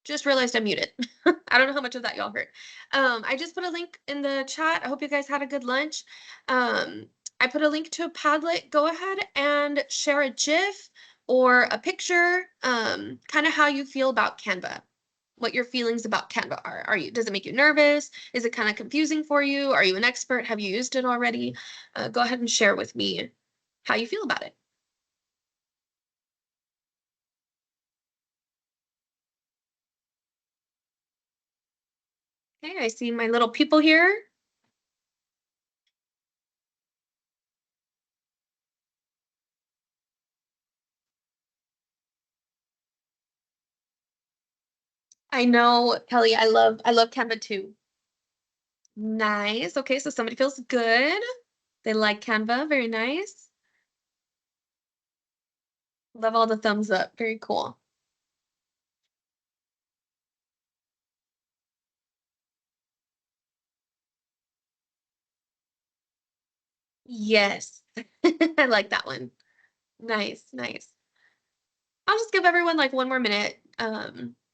Just realized I'm muted. I don't know how much of that y'all heard. I just put a link in the chat. I hope you guys had a good lunch. I put a link to a Padlet. Go ahead and share a GIF or a picture, kind of how you feel about Canva, what your feelings about Canva are. Does it make you nervous? Is it kind of confusing for you? Are you an expert? Have you used it already? Go ahead and share with me how you feel about it. Okay, I see my little people here. I know, Kelly, I love Canva too. Nice. Okay, so somebody feels good. They like Canva. Very nice. Love all the thumbs up. Very cool. Yes. I like that one. Nice, nice. I'll just give everyone like one more minute.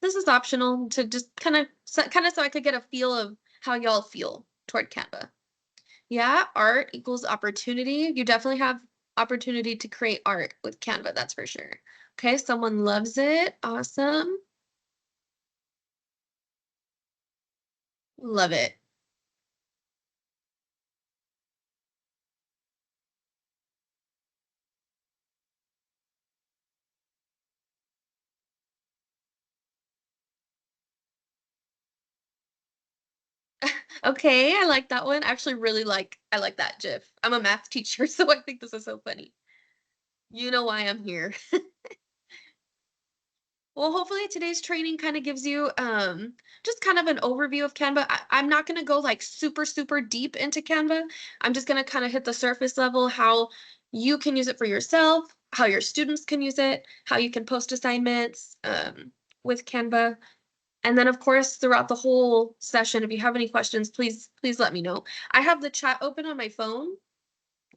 This is optional to just kind of so I could get a feel of how y'all feel toward Canva. Yeah, art equals opportunity. You definitely have opportunity to create art with Canva, that's for sure. Okay, someone loves it. Awesome. Love it. Okay, I like that one. I like that GIF. I'm a math teacher, so I think this is so funny. You know why I'm here. Well, hopefully today's training kind of gives you just kind of an overview of Canva. I'm not going to go like super, super deep into Canva. I'm just going to kind of hit the surface level, how you can use it for yourself, how your students can use it, how you can post assignments with Canva. And then, of course, throughout the whole session, if you have any questions, please let me know. I have the chat open on my phone.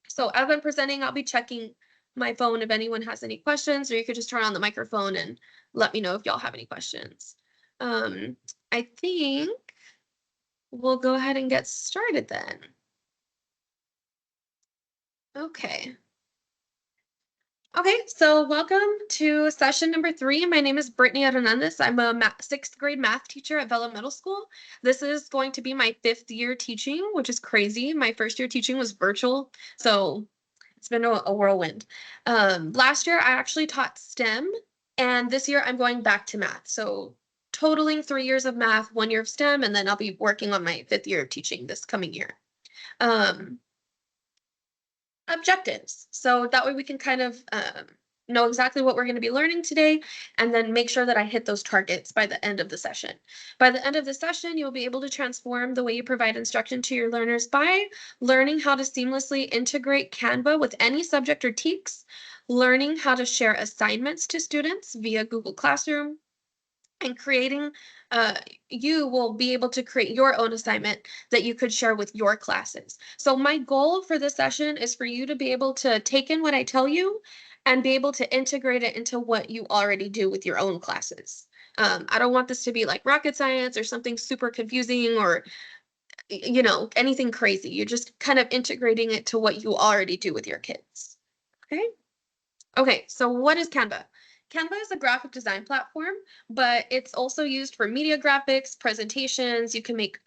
So as I'm presenting, I'll be checking my phone if anyone has any questions, or you could just turn on the microphone and let me know if y'all have any questions. I think we'll go ahead and get started then. Okay. Okay, so welcome to session number 3. My name is Brittany Hernandez. I'm a 6th grade math teacher at Vela Middle School. This is going to be my 5th year teaching, which is crazy. My first year teaching was virtual, so it's been a whirlwind. Last year, I actually taught STEM, and this year I'm going back to math. So totaling 3 years of math, 1 year of STEM, and then I'll be working on my 5th year of teaching this coming year. Um, Objectives. So that way we can kind of know exactly what we're going to be learning today, and then make sure that I hit those targets by the end of the session. By the end of the session, you'll be able to transform the way you provide instruction to your learners by learning how to seamlessly integrate Canva with any subject or TEKS, learning how to share assignments to students via Google Classroom, and creating you will be able to create your own assignment that you could share with your classes. So my goal for this session is for you to be able to take in what I tell you and be able to integrate it into what you already do with your own classes. I don't want this to be like rocket science or something super confusing, or anything crazy. You're just kind of integrating it to what you already do with your kids. Okay. Okay, so what is Canva? Canva is a graphic design platform, but it's also used for media graphics, presentations. You can make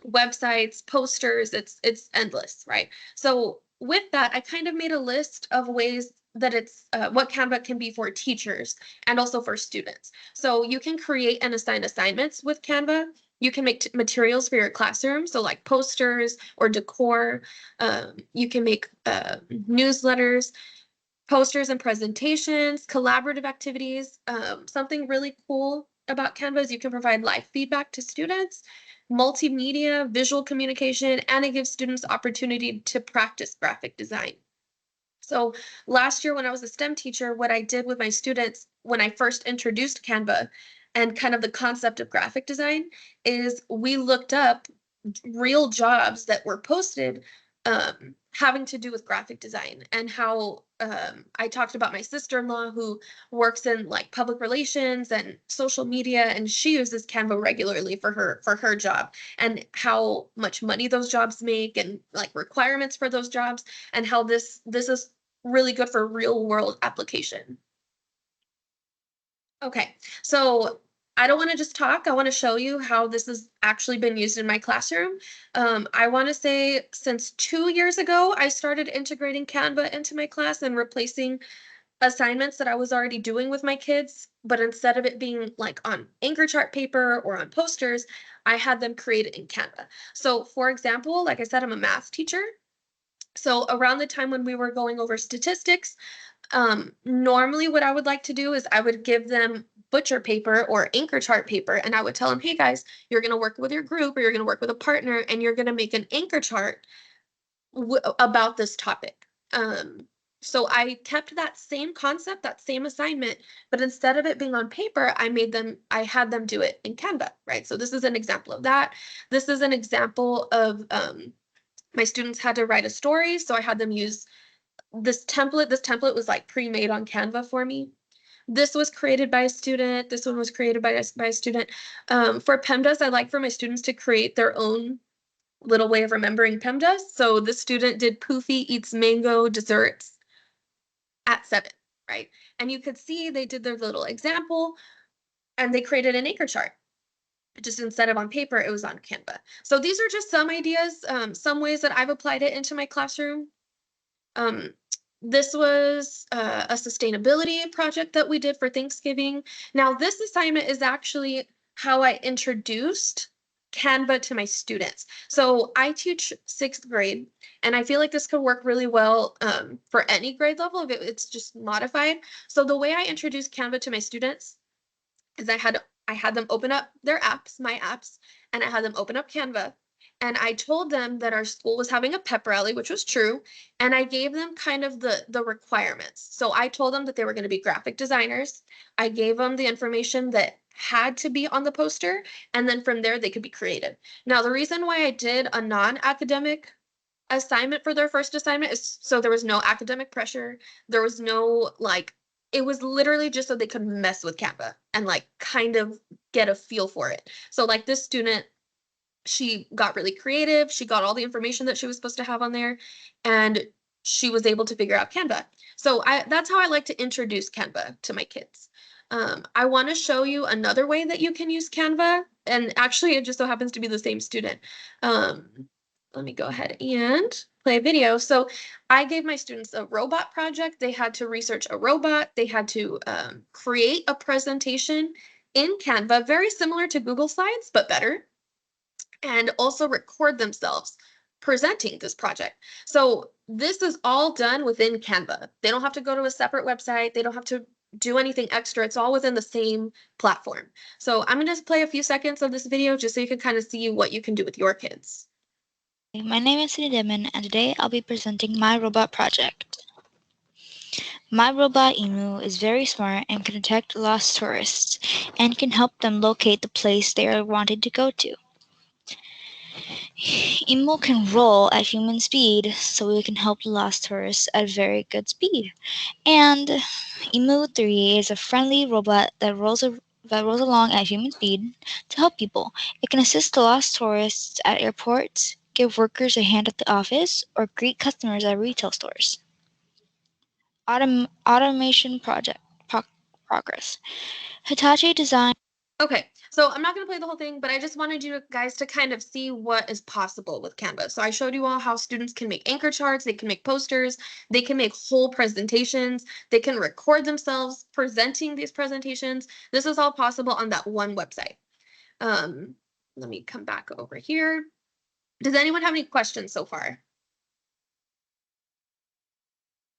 websites, posters. It's endless, right? So with that, I kind of made a list of ways that it's what Canva can be for teachers and also for students. So you can create and assign assignments with Canva. You can make materials for your classroom, so like posters or decor. You can make newsletters, posters and presentations, collaborative activities. Something really cool about Canva is you can provide live feedback to students, multimedia, visual communication, and it gives students opportunity to practice graphic design. So last year when I was a STEM teacher, what I did with my students when I first introduced Canva and kind of the concept of graphic design is we looked up real jobs that were posted having to do with graphic design, and how I talked about my sister-in-law who works in like public relations and social media, and she uses Canva regularly for her job, and how much money those jobs make, and like requirements for those jobs, and how this is really good for real world application. Okay, so I don't want to just talk. I want to show you how this has actually been used in my classroom. I want to say since 2 years ago, I started integrating Canva into my class and replacing assignments that I was already doing with my kids. But instead of it being like on anchor chart paper or on posters, I had them created in Canva. So, for example, like I said, I'm a math teacher. So, around the time when we were going over statistics, normally what I would like to do is I would give them butcher paper or anchor chart paper, and I would tell them, hey guys, you're going to work with your group or you're going to work with a partner, and you're going to make an anchor chart about this topic. So I kept that same concept, that same assignment, but instead of it being on paper, I had them do it in Canva, right? So this is an example of that. This is an example of my students had to write a story, so I had them use this template. This template was like pre-made on Canva for me. This was created by a student. This one was created by a student. For PEMDAS, I like for my students to create their own little way of remembering PEMDAS. So this student did Poofy eats mango desserts at 7, right? And you could see they did their little example and they created an anchor chart. Just instead of on paper, it was on Canva. So these are just some ideas, some ways that I've applied it into my classroom. Um, this was a sustainability project that we did for Thanksgiving. Now, this assignment is actually how I introduced Canva to my students. So I teach 6th grade, and I feel like this could work really well for any grade level if it's just modified. So the way I introduced Canva to my students is I had them open up their apps, my apps, and I had them open up Canva. And I told them that our school was having a pep rally, which was true, and I gave them kind of the requirements. So I told them that they were going to be graphic designers. I gave them the information that had to be on the poster, and then from there they could be creative. Now, the reason why I did a non-academic assignment for their first assignment is so there was no academic pressure. There was no like it was literally just so they could mess with Canva and like kind of get a feel for it. So like this student, she got really creative. She got all the information that she was supposed to have on there, and she was able to figure out Canva. So that's how I like to introduce Canva to my kids. I want to show you another way that you can use Canva, and actually it just so happens to be the same student. Um, Let me go ahead and play a video. So I gave my students a robot project. They had to research a robot. They had to create a presentation in Canva, very similar to Google Slides, but better, and also record themselves presenting this project. So this is all done within Canva. They don't have to go to a separate website. They don't have to do anything extra. It's all within the same platform. So I'm going to play a few seconds of this video just so you can kind of see what you can do with your kids. My name is Cindy Demon, and today I'll be presenting my robot project. My robot Emu is very smart and can detect lost tourists and can help them locate the place they are wanting to go to. Emu can roll at human speed, so we can help the lost tourists at very good speed. And Emu 3 is a friendly robot that rolls along at human speed to help people. It can assist the lost tourists at airports, give workers a hand at the office, or greet customers at retail stores. Automation progress. Hitachi Design. Okay, so I'm not going to play the whole thing, but I just wanted you guys to kind of see what is possible with Canva. So I showed you all how students can make anchor charts, they can make posters, they can make whole presentations, they can record themselves presenting these presentations. This is all possible on that one website. Let me come back over here. Does anyone have any questions so far?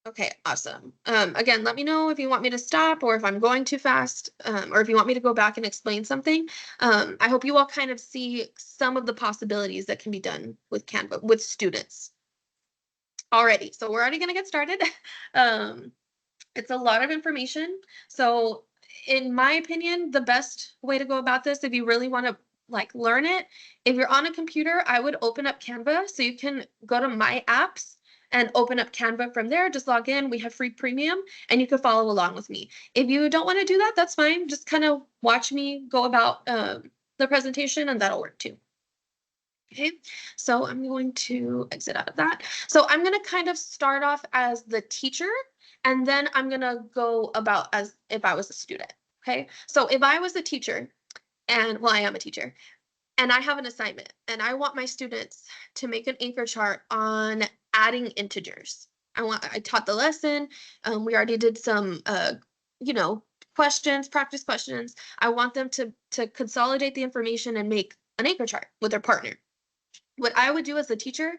Okay, awesome. Again, let me know if you want me to stop or if I'm going too fast, or if you want me to go back and explain something. I hope you all kind of see some of the possibilities that can be done with Canva with students. Alrighty, so we're already gonna get started. It's a lot of information. So in my opinion, the best way to go about this, if you really want to like learn it. If you're on a computer, I would open up Canva, so you can go to My Apps and open up Canva from there. Just log in. We have free premium, and you can follow along with me. If you don't want to do that, that's fine. Just kind of watch me go about the presentation, and that'll work too. Okay, so I'm going to exit out of that. So I'm going to kind of start off as the teacher, and then I'm going to go about as if I was a student. Okay, so if I was a teacher, and well, I am a teacher, and I have an assignment, and I want my students to make an anchor chart on adding integers. I taught the lesson. We already did some, you know, questions, practice questions. I want them to consolidate the information and make an anchor chart with their partner. What I would do as a teacher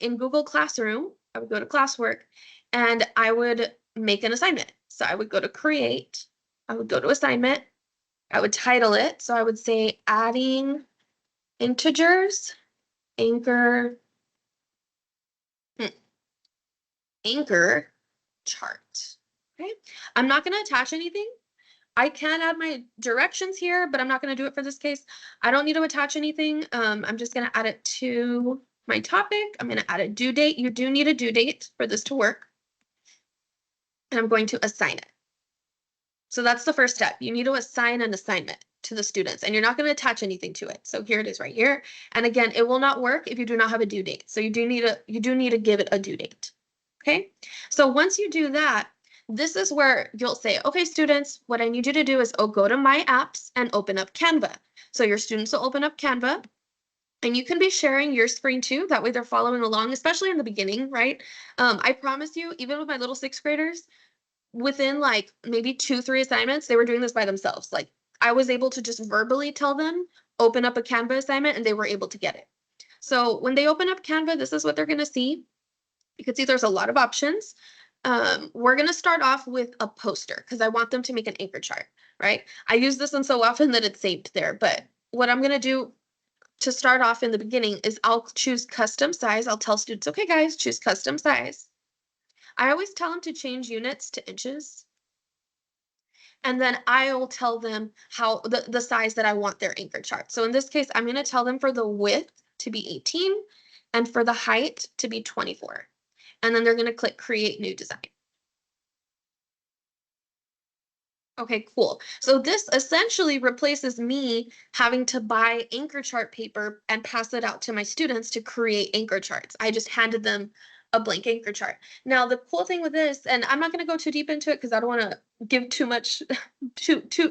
in Google Classroom, I would go to classwork and I would make an assignment. So I would go to create, I would go to assignment, I would title it. So I would say adding integers, anchor, anchor chart. Okay. I'm not going to attach anything. I can add my directions here, but I'm not going to do it for this case. I don't need to attach anything. I'm just going to add it to my topic. I'm going to add a due date. You do need a due date for this to work. And I'm going to assign it. So that's the first step. You need to assign an assignment to the students, and you're not going to attach anything to it. So here it is right here. And again, it will not work if you do not have a due date. So you do need to give it a due date. Okay. So once you do that, this is where you'll say, okay, students, what I need you to do is go to My Apps and open up Canva. So your students will open up Canva, and you can be sharing your screen too. That way they're following along, especially in the beginning, right? I promise you, even with my little 6th graders, within like maybe 2-3 assignments, they were doing this by themselves. Like I was able to just verbally tell them, open up a Canva assignment, and they were able to get it. So when they open up Canva, this is what they're going to see. You can see there's a lot of options. We're going to start off with a poster because I want them to make an anchor chart, right? I use this one so often that it's saved there. But what I'm going to do to start off in the beginning is I'll choose custom size. I'll tell students, okay, guys, choose custom size. I always tell them to change units to inches. And then I'll tell them how the size that I want their anchor chart. So in this case, I'm going to tell them for the width to be 18 and for the height to be 24. And then they're going to click create new design. Okay, cool. So this essentially replaces me having to buy anchor chart paper and pass it out to my students to create anchor charts. I just handed them a blank anchor chart. Now, the cool thing with this, and I'm not going to go too deep into it because I don't want to give too much,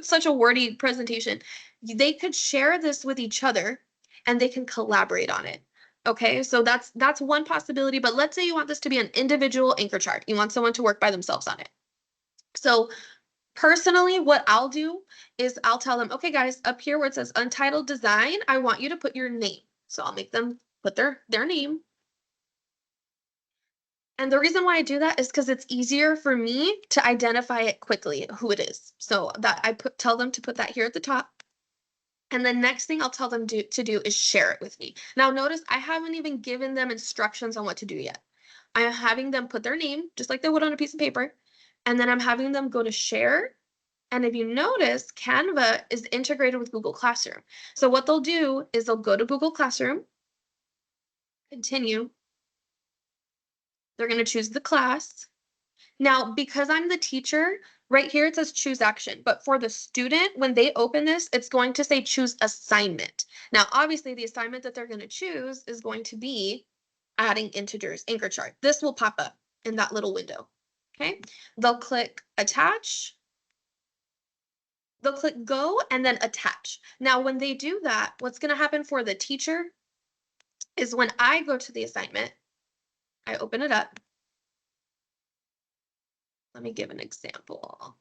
such a wordy presentation. They could share this with each other and they can collaborate on it. Okay, so that's one possibility, but let's say you want this to be an individual anchor chart. You want someone to work by themselves on it. So personally, what I'll do is I'll tell them, okay, guys, up here where it says untitled design, I want you to put your name. So I'll make them put their name. And the reason why I do that is because it's easier for me to identify it quickly, who it is. So that tell them to put that here at the top. And the next thing I'll tell them to do is share it with me. Now notice I haven't even given them instructions on what to do yet. I'm having them put their name, just like they would on a piece of paper. And then I'm having them go to share. And if you notice, Canva is integrated with Google Classroom. So what they'll do is they'll go to Google Classroom, continue. They're going to choose the class. Now, because I'm the teacher, right here it says choose action. But for the student, when they open this, it's going to say choose assignment. Now, obviously, the assignment that they're going to choose is going to be adding integers, anchor chart. This will pop up in that little window. Okay, they'll click attach. They'll click go and then attach. Now, when they do that, what's going to happen for the teacher is when I go to the assignment, I open it up. Let me give an example.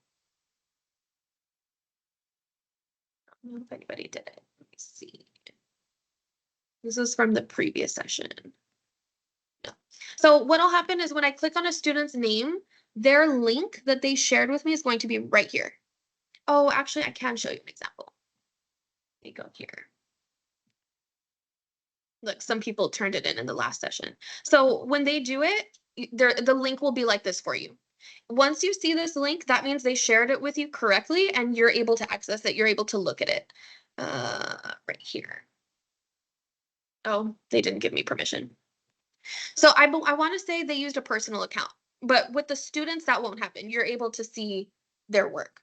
I don't know if anybody did it. Let me see. This is from the previous session. No. So what'll happen is when I click on a student's name, their link that they shared with me is going to be right here. Oh, actually, I can show you an example. Let me go here. Look, some people turned it in the last session. So when they do it, the link will be like this for you. Once you see this link, that means they shared it with you correctly and you're able to access it. You're able to look at it. right here. Oh, they didn't give me permission. So I want to say they used a personal account, but with the students that won't happen. You're able to see their work.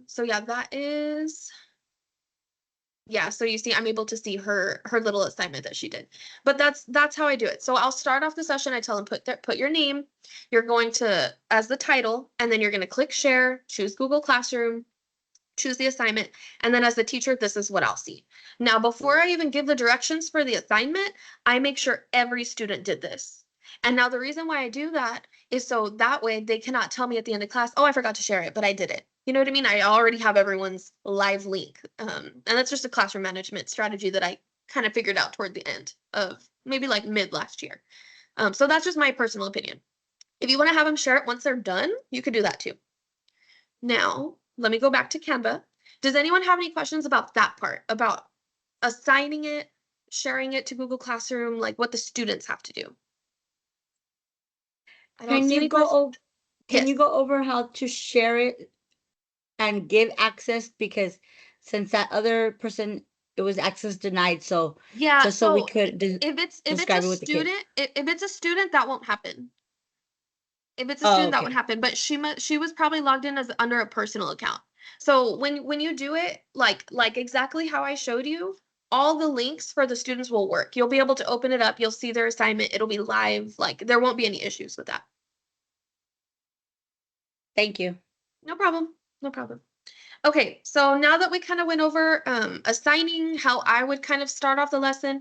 So yeah, that is, yeah, so you see I'm able to see her little assignment that she did. But that's how I do it. So I'll start off the session. I tell them put your name. You're going to as the title, and then you're going to click share, choose Google Classroom, choose the assignment, and then as the teacher, this is what I'll see. Now, before I even give the directions for the assignment, I make sure every student did this. And now the reason why I do that is so that way they cannot tell me at the end of class, oh, I forgot to share it, but I did it. You know what I mean? I already have everyone's live link. And that's just a classroom management strategy that I kind of figured out toward the end of maybe like mid last year. So that's just my personal opinion. If you want to have them share it once they're done, you could do that too. Now, let me go back to Canva. Does anyone have any questions about that part, about assigning it, sharing it to Google Classroom, like what the students have to do? I don't Can see you any go questions. over, can you Yes. go over how to share it and give access? Because since that other person, it was access denied, so Yeah, just so we so could if it's a describe it with the kids. student, if it's a student, that won't happen. If it's a Oh, student, that would okay. happen, but she was probably logged in as under a personal account. So when you do it, like exactly how I showed you, all the links for the students will work. You'll be able to open it up, you'll see their assignment, it'll be live, like there won't be any issues with that. Thank you. No problem. No problem. Okay, so now that we kind of went over assigning, how I would kind of start off the lesson,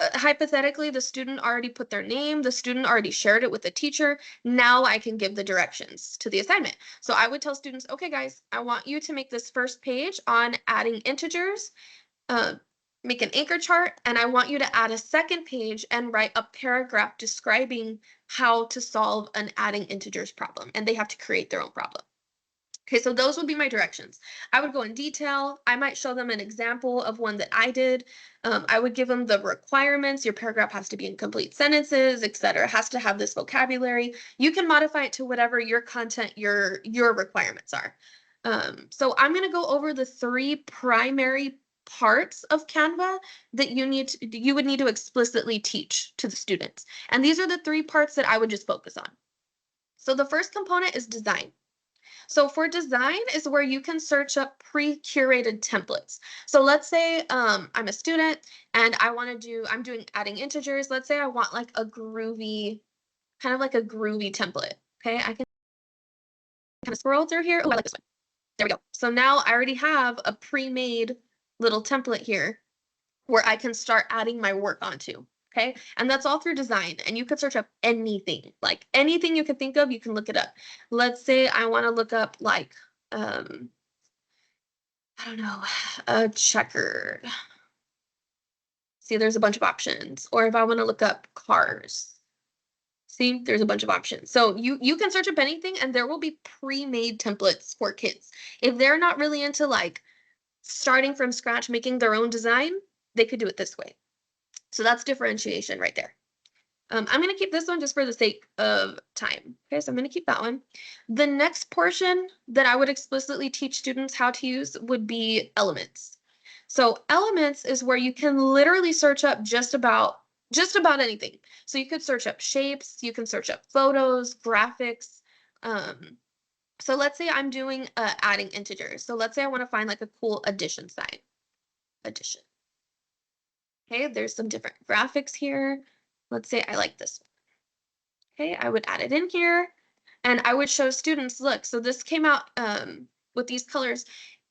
hypothetically, the student already put their name, the student already shared it with the teacher. Now I can give the directions to the assignment. So I would tell students, okay, guys, I want you to make this first page on adding integers, uh, make an anchor chart, and I want you to add a second page and write a paragraph describing how to solve an adding integers problem. And they have to create their own problem. Okay, so those would be my directions. I would go in detail. I might show them an example of one that I did. I would give them the requirements. Your paragraph has to be in complete sentences, etc. It has to have this vocabulary. You can modify it to whatever your content, your requirements are. So I'm going to go over the 3 primary parts of Canva that you would need to explicitly teach to the students. And these are the 3 parts that I would just focus on. So the first component is design. So for design is where you can search up pre-curated templates. So let's say I'm a student and I'm doing adding integers. Let's say I want like a groovy, kind of like a groovy template. Okay, I can kind of scroll through here. Oh, I like this one. There we go. So now I already have a pre-made little template here where I can start adding my work onto. Okay. And that's all through design. And you could search up anything, like anything you could think of, you can look it up. Let's say I want to look up like, I don't know, a checkered. See, there's a bunch of options. Or if I want to look up cars, see, there's a bunch of options. So you can search up anything and there will be pre-made templates for kids. If they're not really into like starting from scratch, making their own design, they could do it this way. So that's differentiation right there. I'm going to keep this one just for the sake of time. Okay, so I'm going to keep that one. The next portion that I would explicitly teach students how to use would be elements. So elements is where you can literally search up just about anything. So you could search up shapes, you can search up photos, graphics. So let's say I'm doing adding integers. So let's say I want to find like a cool addition sign. Addition. Okay, there's some different graphics here. Let's say I like this one. Okay, I would add it in here and I would show students, look, so this came out with these colors.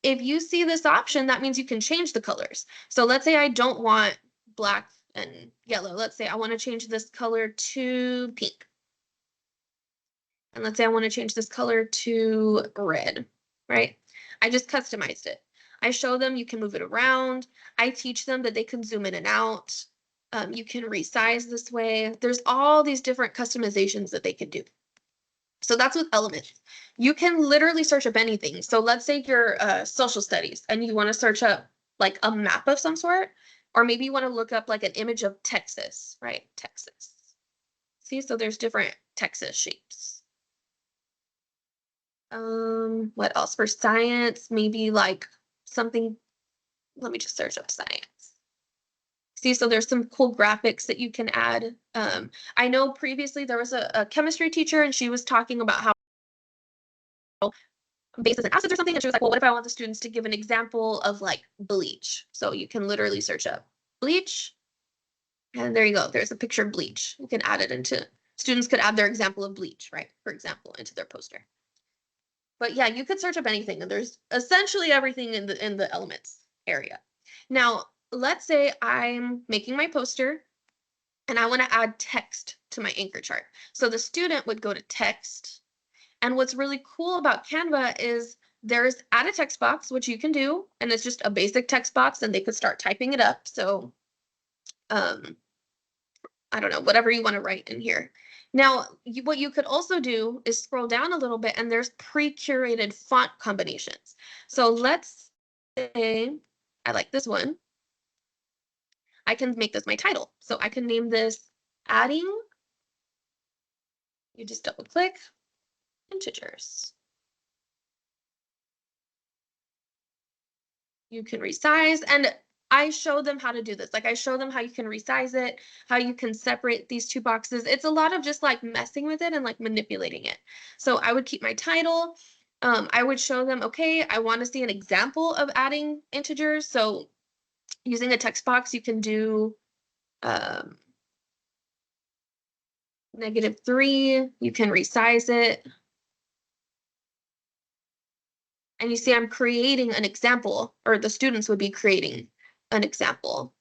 If you see this option, that means you can change the colors. So let's say I don't want black and yellow. Let's say I want to change this color to pink. And let's say I want to change this color to red, right? I just customized it. I show them you can move it around. I teach them that they can zoom in and out. You can resize this way. There's all these different customizations that they can do. So that's with elements. You can literally search up anything. So let's say you're social studies and you want to search up like a map of some sort, or maybe you want to look up like an image of Texas, right? Texas. See, so there's different Texas shapes. What else for science? Maybe like something let me just search up science. See, so there's some cool graphics that you can add. I know previously there was a chemistry teacher and she was talking about how bases and acids or something. And she was like, well, what if I want the students to give an example of like bleach? So you can literally search up bleach. And there you go. There's a picture of bleach. You can add it into, students could add their example of bleach, right? For example, into their poster. But yeah, you could search up anything and there's essentially everything in the elements area. Now, let's say I'm making my poster and I want to add text to my anchor chart. So the student would go to text. And what's really cool about Canva is there's add a text box, which you can do, and it's just a basic text box and they could start typing it up. So I don't know, whatever you want to write in here. Now, what you could also do is scroll down a little bit and there's pre-curated font combinations. So let's say I like this one. I can make this my title. So I can name this adding, you just double click, integers. You can resize, and I show them how to do this. Like I show them how you can resize it, how you can separate these two boxes. It's a lot of just like messing with it and like manipulating it. So I would keep my title. I would show them, okay, I want to see an example of adding integers. So using a text box, you can do -3. You can resize it. And you see I'm creating an example, or the students would be creating an example.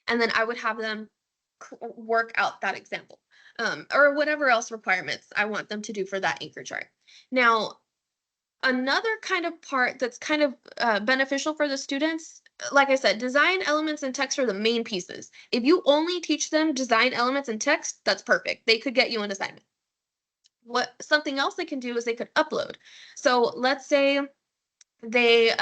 And then I would have them work out that example, or whatever else requirements I want them to do for that anchor chart. Now, another kind of part that's kind of beneficial for the students, like I said, design elements and text are the main pieces. If you only teach them design elements and text, that's perfect. They could get you an assignment. Something else they can do is they could upload. So let's say they,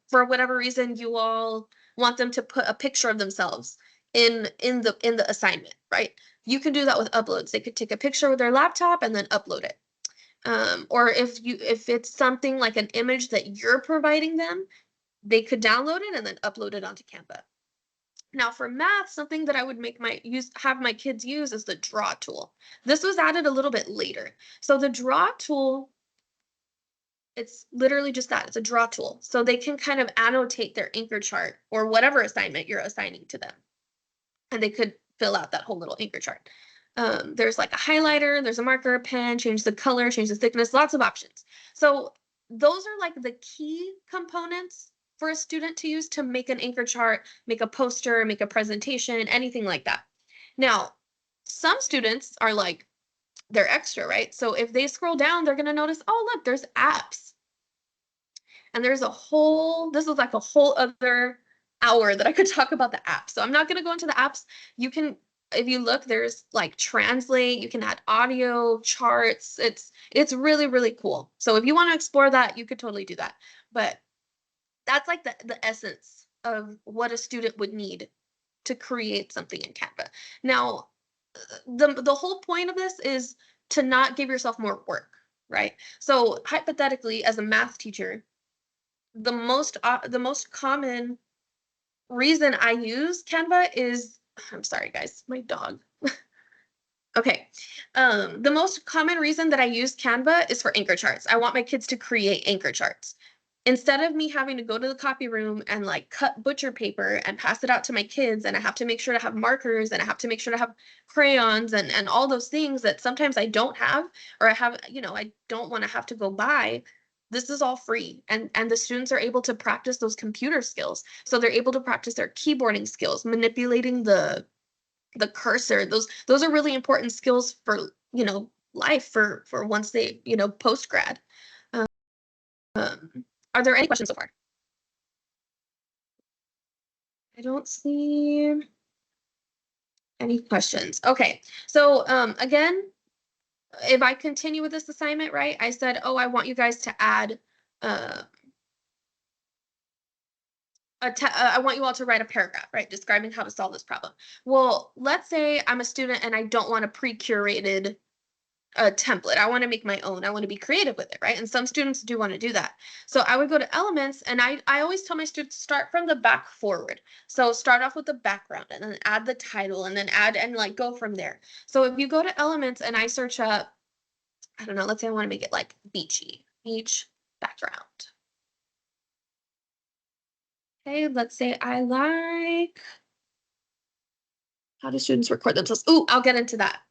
for whatever reason, you all want them to put a picture of themselves in the assignment, right? You can do that with uploads. They could take a picture with their laptop and then upload it. Or if it's something like an image that you're providing them, they could download it and then upload it onto Canva. Now for math, something that I would have my kids use is the draw tool. This was added a little bit later. So the draw tool, it's literally just that. It's a draw tool. So they can kind of annotate their anchor chart or whatever assignment you're assigning to them. And they could fill out that whole little anchor chart. There's like a highlighter, there's a marker, a pen, change the color, change the thickness, lots of options. So those are like the key components for a student to use to make an anchor chart, make a poster, make a presentation, anything like that. Now, some students are like, they're extra, right? So if they scroll down, they're gonna notice, oh, look, there's apps. And there's this is like a whole other hour that I could talk about the apps. So I'm not gonna go into the apps. You can, if you look, there's like translate, you can add audio, charts. It's really, really cool. So if you want to explore that, you could totally do that. But that's like the essence of what a student would need to create something in Canva. Now, the whole point of this is to not give yourself more work, right? So hypothetically, as a math teacher, the most common reason I use Canva is, I'm sorry guys, my dog. Okay. The most common reason that I use Canva is for anchor charts. I want my kids to create anchor charts. Instead of me having to go to the copy room and like cut butcher paper and pass it out to my kids, and I have to make sure to have markers and I have to make sure to have crayons and all those things that sometimes I don't have, or I have, I don't want to have to go buy. This is all free, and the students are able to practice those computer skills. So they're able to practice their keyboarding skills, manipulating the cursor. Those are really important skills for, life for once they, post grad. Are there any questions so far? I don't see any questions. Okay, so again, if I continue with this assignment, right, I said, oh, I want you guys to add I want you all to write a paragraph, right, describing how to solve this problem. Well, let's say I'm a student and I don't want a pre-curated a template. I want to make my own. I want to be creative with it, right? And some students do want to do that. So I would go to elements, and I always tell my students start from the back forward. So start off with the background and then add the title and then add and like go from there. So if you go to elements and I search up, I don't know, let's say I want to make it like beach background. Okay, let's say I like, how do students record themselves? Ooh, I'll get into that.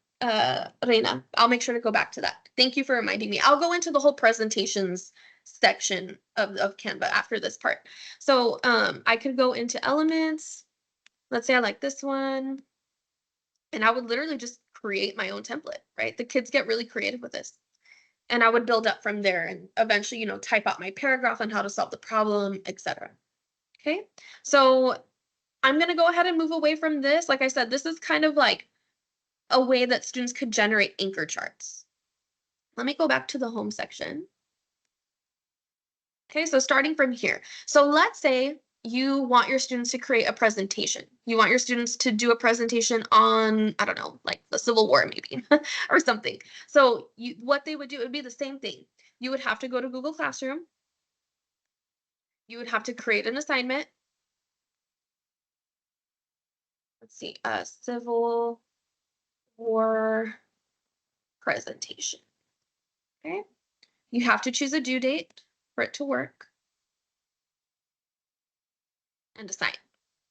Reina, I'll make sure to go back to that. Thank you for reminding me. I'll go into the whole presentations section of Canva after this part. So I could go into elements. Let's say I like this one. And I would literally just create my own template, right? The kids get really creative with this. And I would build up from there and eventually, you know, type out my paragraph on how to solve the problem, etc. Okay, so I'm going to go ahead and move away from this. Like I said, this is kind of like a way that students could generate anchor charts. Let me go back to the home section. Okay, so starting from here. So let's say you want your students to create a presentation. You want your students to do a presentation on, I don't know, like the Civil War maybe, or something. So what they would do, it would be the same thing. You would have to go to Google Classroom. You would have to create an assignment. Let's see, Civil War presentation. Okay, you have to choose a due date for it to work and assign.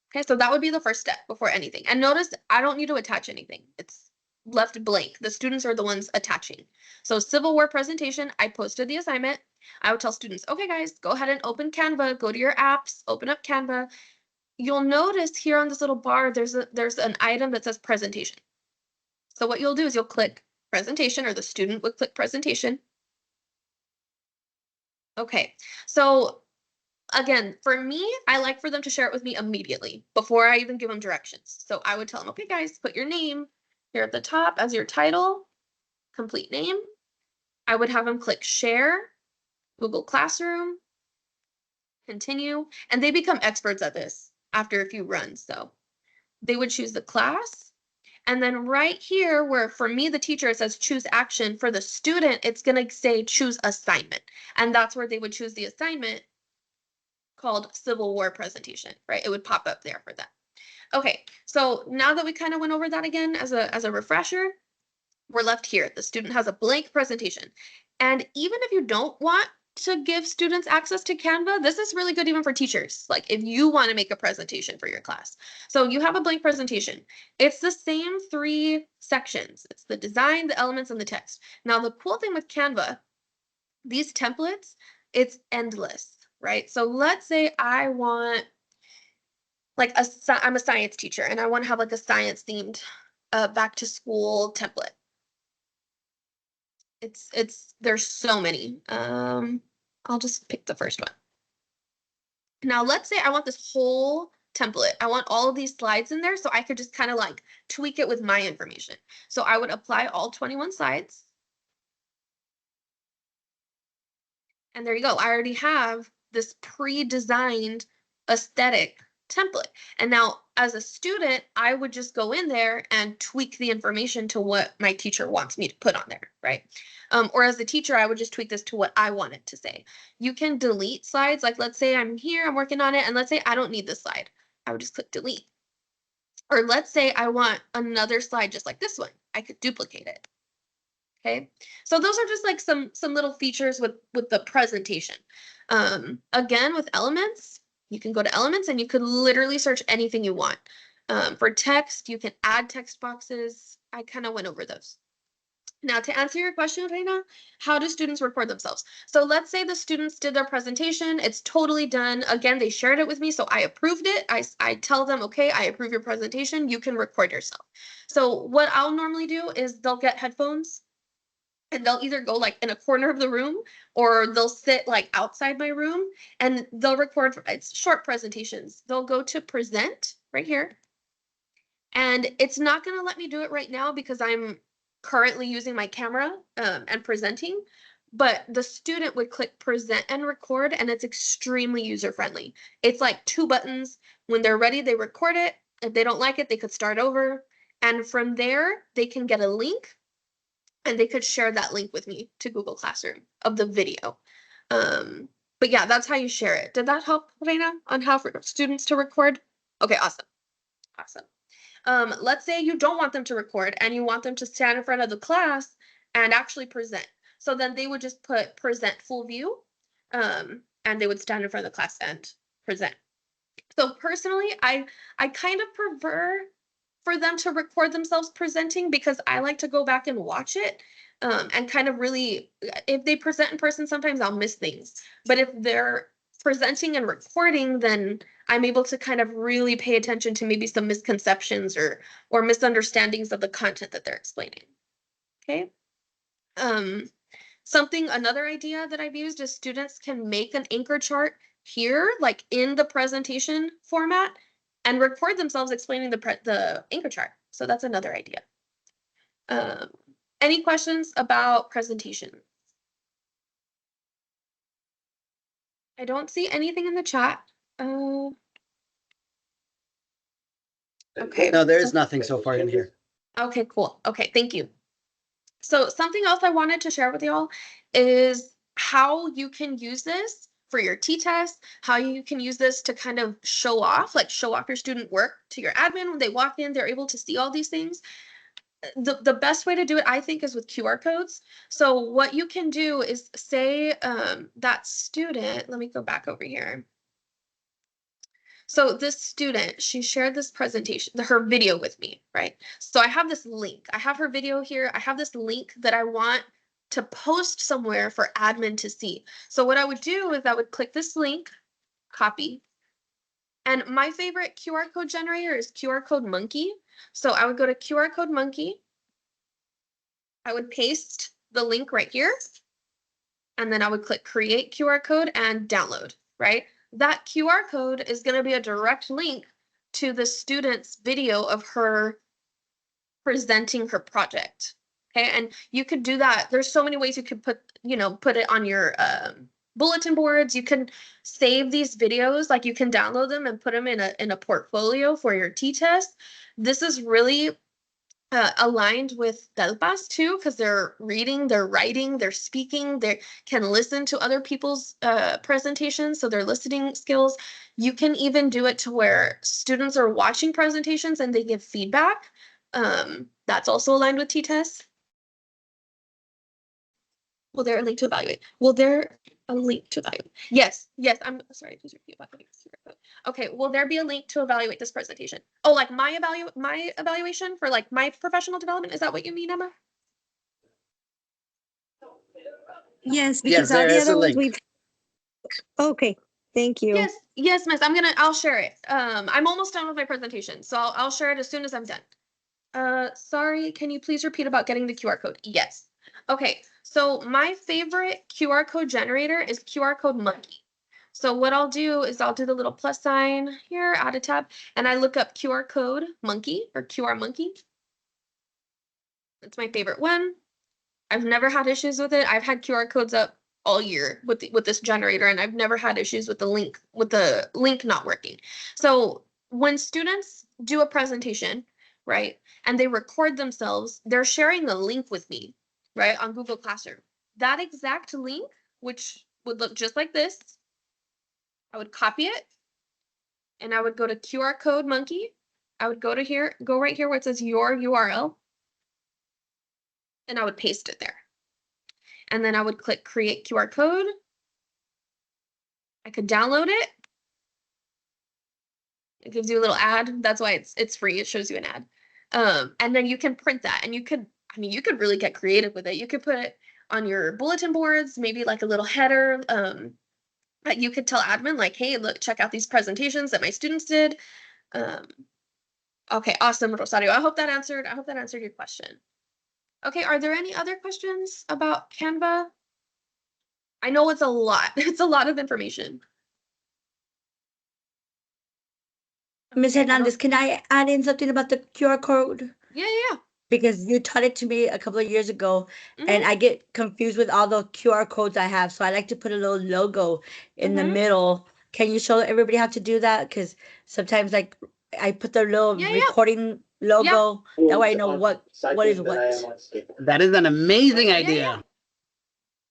Okay, so that would be the first step before anything. And notice I don't need to attach anything. It's left blank. The students are the ones attaching. So Civil War presentation, I posted the assignment. I would tell students, okay guys, go ahead and open Canva, go to your apps, open up Canva. You'll notice here on this little bar, there's an item that says presentation. So what you'll do is you'll click presentation, or the student would click presentation. Okay, so again, for me, I like for them to share it with me immediately before I even give them directions. So I would tell them, okay, guys, put your name here at the top as your title, complete name. I would have them click share, Google Classroom, continue, and they become experts at this after a few runs. So they would choose the class. And then right here, where for me, the teacher, it says choose action. For the student, it's going to say choose assignment. And that's where they would choose the assignment called Civil War presentation, right? It would pop up there for that. Okay, so now that we kind of went over that again as a refresher, we're left here. The student has a blank presentation. And even if you don't want to give students access to Canva, this is really good even for teachers. Like if you want to make a presentation for your class. So you have a blank presentation. It's the same 3 sections. It's the design, the elements, and the text. Now, the cool thing with Canva, these templates, it's endless, right? So let's say I want like I'm a science teacher and I want to have like a science themed back to school template. There's so many. I'll just pick the first one. Now let's say I want this whole template. I want all of these slides in there so I could just kind of like tweak it with my information. So I would apply all 21 slides. And there you go. I already have this pre-designed aesthetic template. And now as a student, I would just go in there and tweak the information to what my teacher wants me to put on there, right? Or as a teacher, I would just tweak this to what I want it to say. You can delete slides. Like let's say I'm here, I'm working on it, and let's say I don't need this slide. I would just click delete. Or let's say I want another slide just like this one. I could duplicate it. Okay, so those are just like some little features with the presentation. Again, with elements, you can go to elements and you could literally search anything you want. For text, you can add text boxes. I kind of went over those. Now, to answer your question, Reina, how do students record themselves? So let's say the students did their presentation. It's totally done. Again, they shared it with me, so I approved it. I tell them, okay, I approve your presentation. You can record yourself. So what I'll normally do is they'll get headphones and they'll either go like in a corner of the room or they'll sit like outside my room and they'll record. It's short presentations. They'll go to present right here. And it's not going to let me do it right now because I'm currently using my camera and presenting, but the student would click present and record, and it's extremely user-friendly. It's like 2 buttons. When they're ready, they record it. If they don't like it, they could start over. And from there, they can get a link and they could share that link with me to Google Classroom of the video. But yeah, that's how you share it. Did that help, Reina, on how for students to record? Okay, awesome. Awesome. Let's say you don't want them to record and you want them to stand in front of the class and actually present. So then they would just put present full view, and they would stand in front of the class and present. So personally, I kind of prefer for them to record themselves presenting because I like to go back and watch it, and kind of really, if they present in person, sometimes I'll miss things. But if they're presenting and recording, then I'm able to kind of really pay attention to maybe some misconceptions or misunderstandings of the content that they're explaining. Okay. Another idea that I've used is students can make an anchor chart here, like in the presentation format, and record themselves explaining the anchor chart. So that's another idea. Any questions about presentation? I don't see anything in the chat. Okay. No, there is nothing so far in here. Okay, cool. Okay, thank you. So something else I wanted to share with y'all is how you can use this for your t-test, how you can use this to kind of show off your student work to your admin. When they walk in, they're able to see all these things. The best way to do it, I think, is with QR codes. So what you can do is say that student, let me go back over here. So this student, she shared this presentation, her video with me, right? So I have this link. I have her video here. I have this link that I want to post somewhere for admin to see. So what I would do is I would click this link, copy. And my favorite QR code generator is QR Code Monkey. So I would go to QR Code Monkey. I would paste the link right here. And then I would click create QR code and download, right? That QR code is going to be a direct link to the student's video of her presenting her project. Okay, and you could do that. There's so many ways you could put it on your bulletin boards. You can save these videos, like you can download them and put them in a portfolio for your t-test. This is really aligned with Delpas too, because they're reading, they're writing, they're speaking, they can listen to other people's presentations, so their listening skills. You can even do it to where students are watching presentations and they give feedback. That's also aligned with t-tests. Will there a link to evaluate? Will there a link to evaluate? Yes, I'm sorry, please repeat about the okay, will there be a link to evaluate this presentation? Oh, like my evaluation for like my professional development? Is that what you mean, Emma? Yes, because there all the is a other ones link. we've. Okay, thank you. Yes, miss. I'll share it. I'm almost done with my presentation, so I'll share it as soon as I'm done. Sorry, can you please repeat about getting the QR code? Yes. Okay, so my favorite QR code generator is QR Code Monkey. So what I'll do is I'll do the little plus sign here, add a tab, and I look up QR Code Monkey or QR Monkey. It's my favorite one. I've never had issues with it. I've had QR codes up all year with this generator, and I've never had issues with the link not working. So when students do a presentation, right, and they record themselves, they're sharing the link with me, right, on Google Classroom. That exact link, which would look just like this, I would copy it, and I would go to QR Code Monkey. I would go right here where it says your URL, and I would paste it there. And then I would click create QR code. I could download it. It gives you a little ad. That's why it's free. It shows you an ad. And then you can print that, and you could really get creative with it. You could put it on your bulletin boards, maybe like a little header. That you could tell admin like, hey, look, check out these presentations that my students did. Okay, awesome, Rosario. I hope that answered your question. Okay, are there any other questions about Canva? I know it's a lot. It's a lot of information. Ms. Hernandez, can I add in something about the QR code? Yeah. Because you taught it to me a couple of years ago, and I get confused with all the QR codes I have. So I like to put a little logo in the middle. Can you show everybody how to do that? Because sometimes like I put the little recording logo. That way I know what is what. That is an amazing Yeah, idea.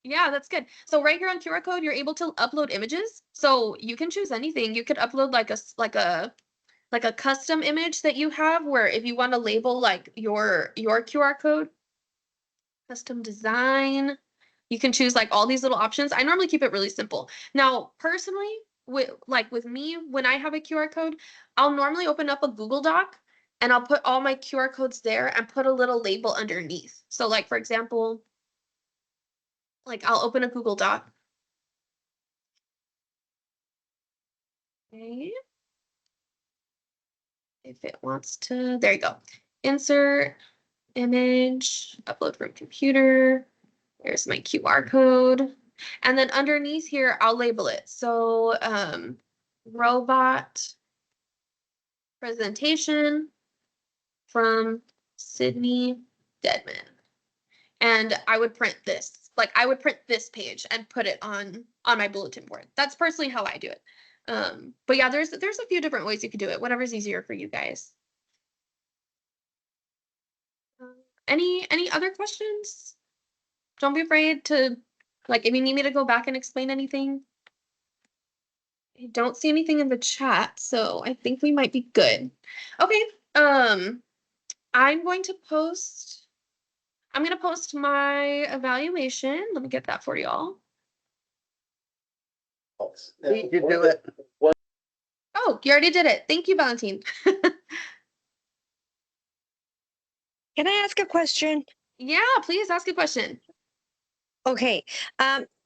Yeah, that's good. So right here on QR code, you're able to upload images. So you can choose anything. You could upload like a custom image that you have where if you want to label like your QR code, custom design, you can choose like all these little options. I normally keep it really simple. Now, personally, with me, when I have a QR code, I'll normally open up a Google Doc and I'll put all my QR codes there and put a little label underneath. So like for example, like I'll open a Google Doc. Okay. If it wants to, there you go. Insert image, upload from computer. There's my QR code. And then underneath here, I'll label it. So robot presentation from Sydney Deadman. And I would print this. Like I would print this page and put it on my bulletin board. That's personally how I do it. But yeah, there's a few different ways you could do it, whatever's easier for you guys. Any other questions? Don't be afraid to, like, if you need me to go back and explain anything. I don't see anything in the chat, so I think we might be good. Okay, I'm going to post my evaluation. Let me get that for y'all. Did you do it? Oh, you already did it. Thank you, Valentine. Can I ask a question? Yeah, please ask a question. Okay.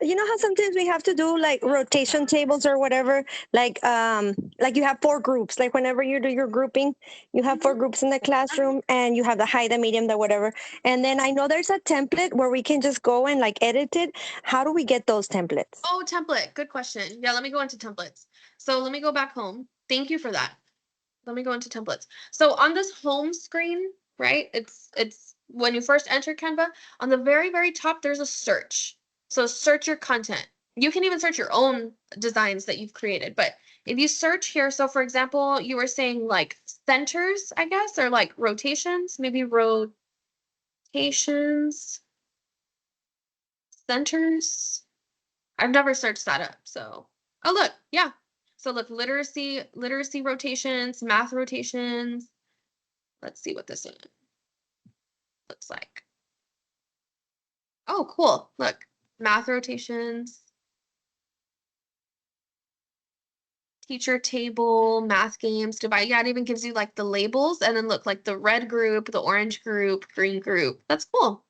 You know how sometimes we have to do like rotation tables or whatever, like you have 4 groups. Like whenever you do your grouping, you have 4 groups in the classroom and you have the high, the medium, the whatever. And then I know there's a template where we can just go and like edit it. How do we get those templates? Oh, template. Good question. Yeah, let me go into templates. So let me go back home. Thank you for that. Let me go into templates. So on this home screen, right? It's when you first enter Canva, on the very, very top, there's a search. So search your content. You can even search your own designs that you've created. But if you search here, so for example, you were saying like centers, I guess, or like rotations, maybe rotations, centers. I've never searched that up. So, oh, look, yeah. So look, literacy rotations, math rotations. Let's see what this looks like. Oh, cool. Look, math rotations, teacher table, math games, divide. Yeah, it even gives you like the labels and then look like the red group, the orange group, green group. That's cool.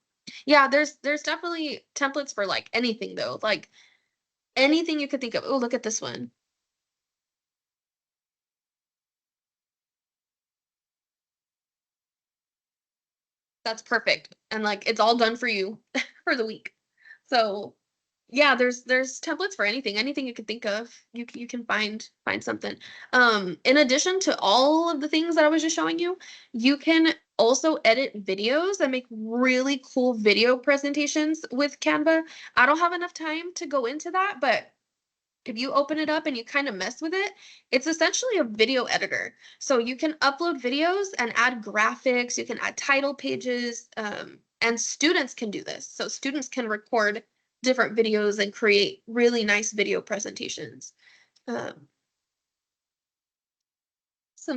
Yeah, there's definitely templates for like anything though. Like anything you could think of. Oh, look at this one. That's perfect. And like it's all done for you for the week. So yeah, there's templates for anything you can think of. You can find something. In addition to all of the things that I was just showing you, you can also edit videos and make really cool video presentations with Canva. I don't have enough time to go into that, but if you open it up and you kind of mess with it, it's essentially a video editor. So you can upload videos and add graphics, you can add title pages, and students can do this. So students can record different videos and create really nice video presentations. So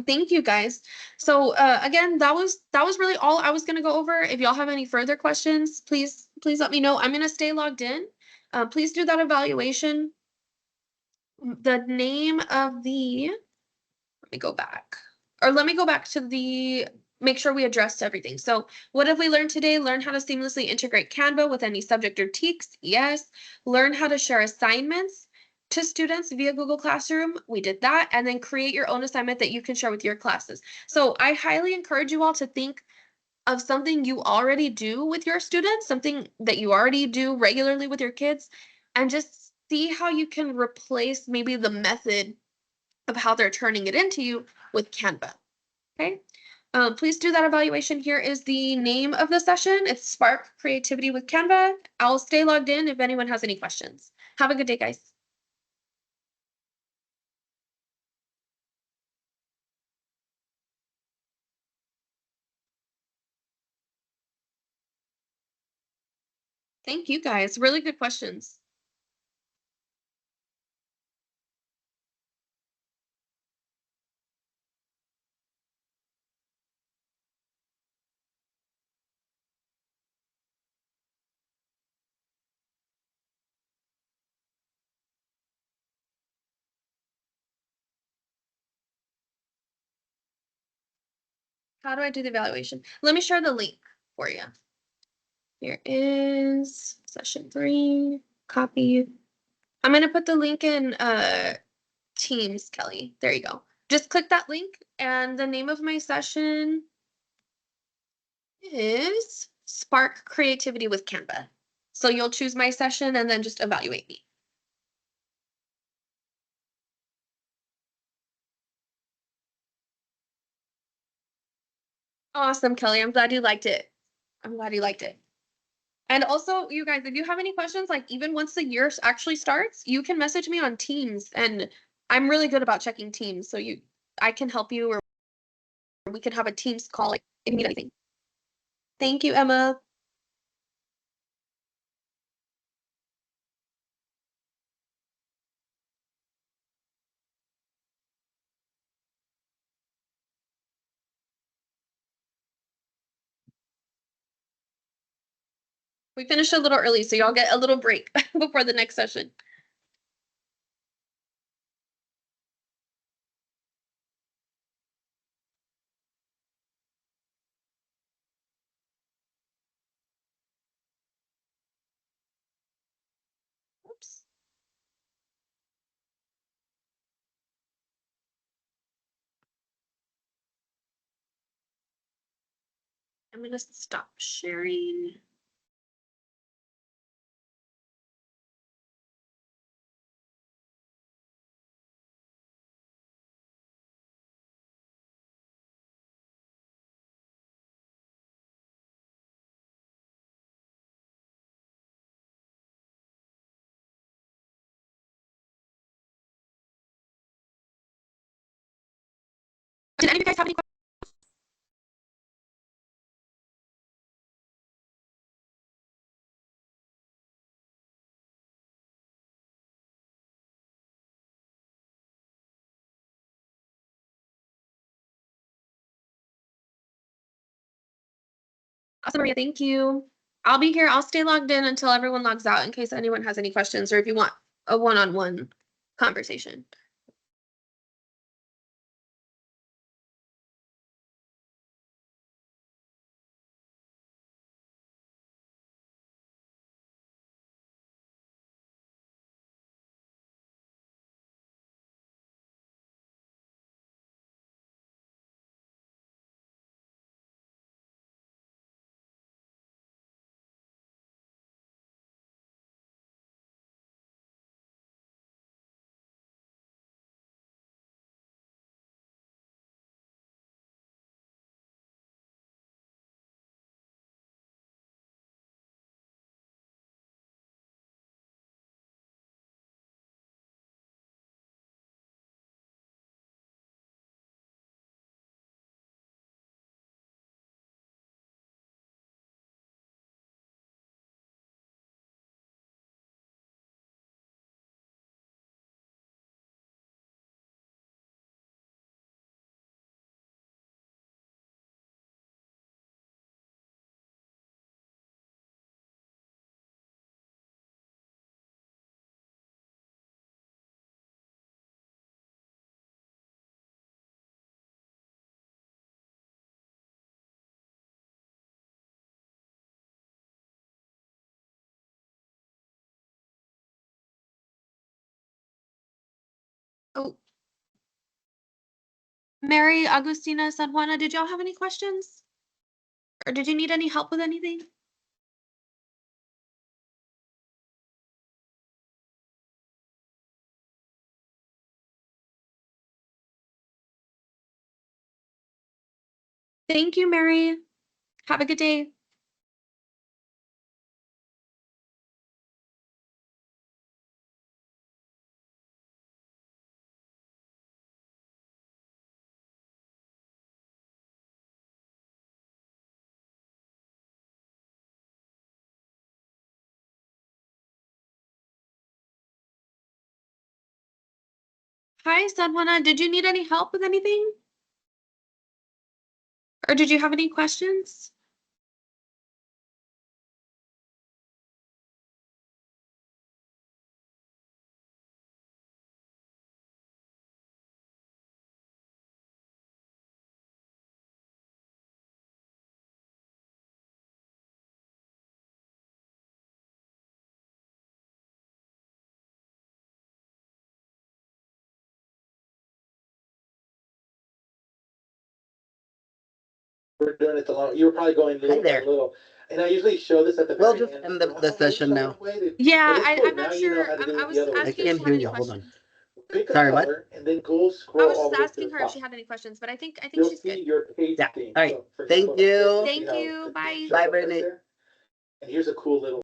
thank you guys. So again, that was really all I was gonna go over. If y'all have any further questions, please let me know. I'm gonna stay logged in. Please do that evaluation. The name of the, let me go back, or let me go back to the, make sure we addressed everything. So what have we learned today? Learn how to seamlessly integrate Canva with any subject or TEKS. Yes. Learn how to share assignments to students via Google Classroom. We did that. And then create your own assignment that you can share with your classes. So I highly encourage you all to think of something you already do with your students, something that you already do regularly with your kids, and just see how you can replace maybe the method of how they're turning it into you with Canva. Okay. Please do that evaluation. Here is the name of the session. It's Spark Creativity with Canva. I'll stay logged in if anyone has any questions. Have a good day, guys. Thank you guys. Really good questions. How do I do the evaluation? Let me share the link for you. Here is session 3, copy. I'm gonna put the link in Teams, Kelly. There you go. Just click that link, and the name of my session is Spark Creativity with Canva. So you'll choose my session and then just evaluate me. Awesome, Kelly. I'm glad you liked it. I'm glad you liked it. And also, you guys, if you have any questions, like even once the year actually starts, you can message me on Teams, and I'm really good about checking Teams. So I can help you, or we can have a Teams call like, if you need anything. Thank you, Emma. We finished a little early, so y'all get a little break before the next session. Oops. I'm gonna stop sharing. Did any of you guys have any questions? Awesome, Maria. Thank you. I'll be here. I'll stay logged in until everyone logs out in case anyone has any questions or if you want a one-on-one conversation. Oh, Mary, Agustina, San Juana, did y'all have any questions? Or did you need any help with anything? Thank you, Mary. Have a good day. Hi, Sanwana. Did you need any help with anything? Or did you have any questions? We're doing it the long. You were probably going little there. by little, and I usually show this at the We'll very just end. end the session now. Yeah, But it's cool. I'm not Now you know sure. how to do I it was the other way. I asking if can't she hear had any you. Hold on. questions. Pick a Sorry, what? color, and then go I scroll was all just the way to asking the her if top. she had any questions, but I think You'll she's see good. your page Yeah. theme. All right. So, for Thank example, you. see Thank how you. the Bye. picture Bye, right Brittany. there? And here's a cool little